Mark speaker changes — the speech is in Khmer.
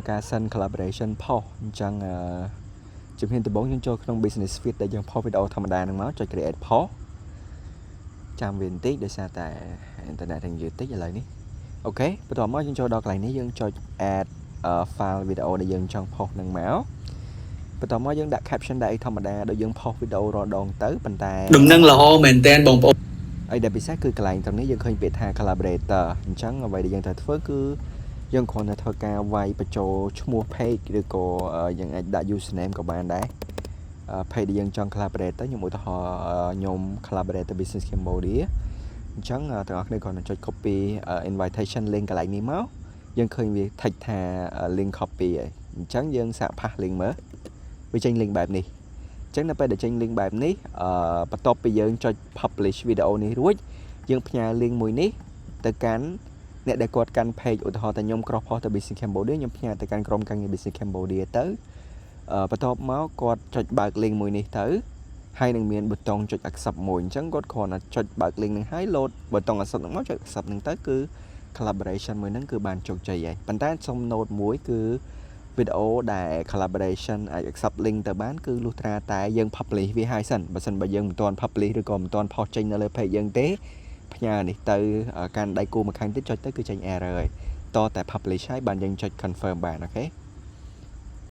Speaker 1: ការសិន collaboration ផុសអញ្ចឹងជំនាញដំបូងយើងចូលក្នុង business fit ដែលយើងផុសវីដេអូធម្មតាហ្នឹងមកចុច create ផុសចាំវាបន្តិចដោយសារតែអ៊ីនធឺណិតយើងយឺតតិចឥឡូវនេះអូខេបន្ទាប់មកយើងចូលដល់កន្លែងនេះយើងចុច add file វីដេអូដែលយើងចង់ផុសហ្នឹងមកបន្ទាប់មកយើងដាក់ caption ដាក់អីធម្មតាដោយយើងផុសវីដេអូរាល់ដងទៅប៉ុន្តែ
Speaker 2: ដំណឹងល្អមែនតើបងប្អូន
Speaker 1: អីដែលពិសេសគឺកន្លែងត្រង់នេះយើងឃើញពាក្យថា collaborator អញ្ចឹងអ្វីដែលយើងត្រូវធ្វើគឺយើងគ្រាន់តែធ្វើការវាយបញ្ចូលឈ្មោះ page ឬក៏យើងអាចដាក់ username ក៏បានដែរ page ដែលយើងចង់ collaborate ទៅខ្ញុំឧទាហរណ៍ខ្ញុំ collaborate business Cambodia អញ្ចឹងទាំងអស់គ្នាគ្រាន់តែចុច copy invitation link កន្លែងនេះមកយើងឃើញវា text ថា link copy ហើយអញ្ចឹងយើងសាក pass link មើលវាចេញ link បែបនេះអញ្ចឹងនៅពេលដែលចេញ link បែបនេះបន្ទាប់ពីយើងចុច publish វីដេអូនេះរួចយើងផ្ញើ link មួយនេះទៅកាន់អ្នកដែលគាត់កាន់ page ឧទាហរណ៍តែខ្ញុំ cross post ទៅ business Cambodia ខ្ញុំផ្ញើទៅកាន់ក្រុមការងារ business Cambodia ទៅបន្ទាប់មកគាត់ចុចបើក link មួយនេះទៅហើយនឹងមានប៊ូតុងចុច accept មួយអញ្ចឹងគាត់គ្រាន់តែចុចបើក link ហ្នឹងហើយ load ប៊ូតុង accept ហ្នឹងមកចុច accept ហ្នឹងទៅគឺ collaboration មួយហ្នឹងគឺបានជោគជ័យហើយប៉ុន្តែសុំ note មួយគឺវីដេអូដែល collaboration អាច accept link ទៅបានគឺលុះត្រាតែយើង publish វាហើយសិនបើសិនបើយើងមិនទាន់ publish ឬក៏មិនទាន់ post ចេញនៅលើ page យើងទេផ្ញើនេះទៅកាន់ដៃគូម្ខាងទៀតចុចទៅគឺចេញ error ហើយតតែ publish ហើយបានយើងចុច confirm បានអូខេ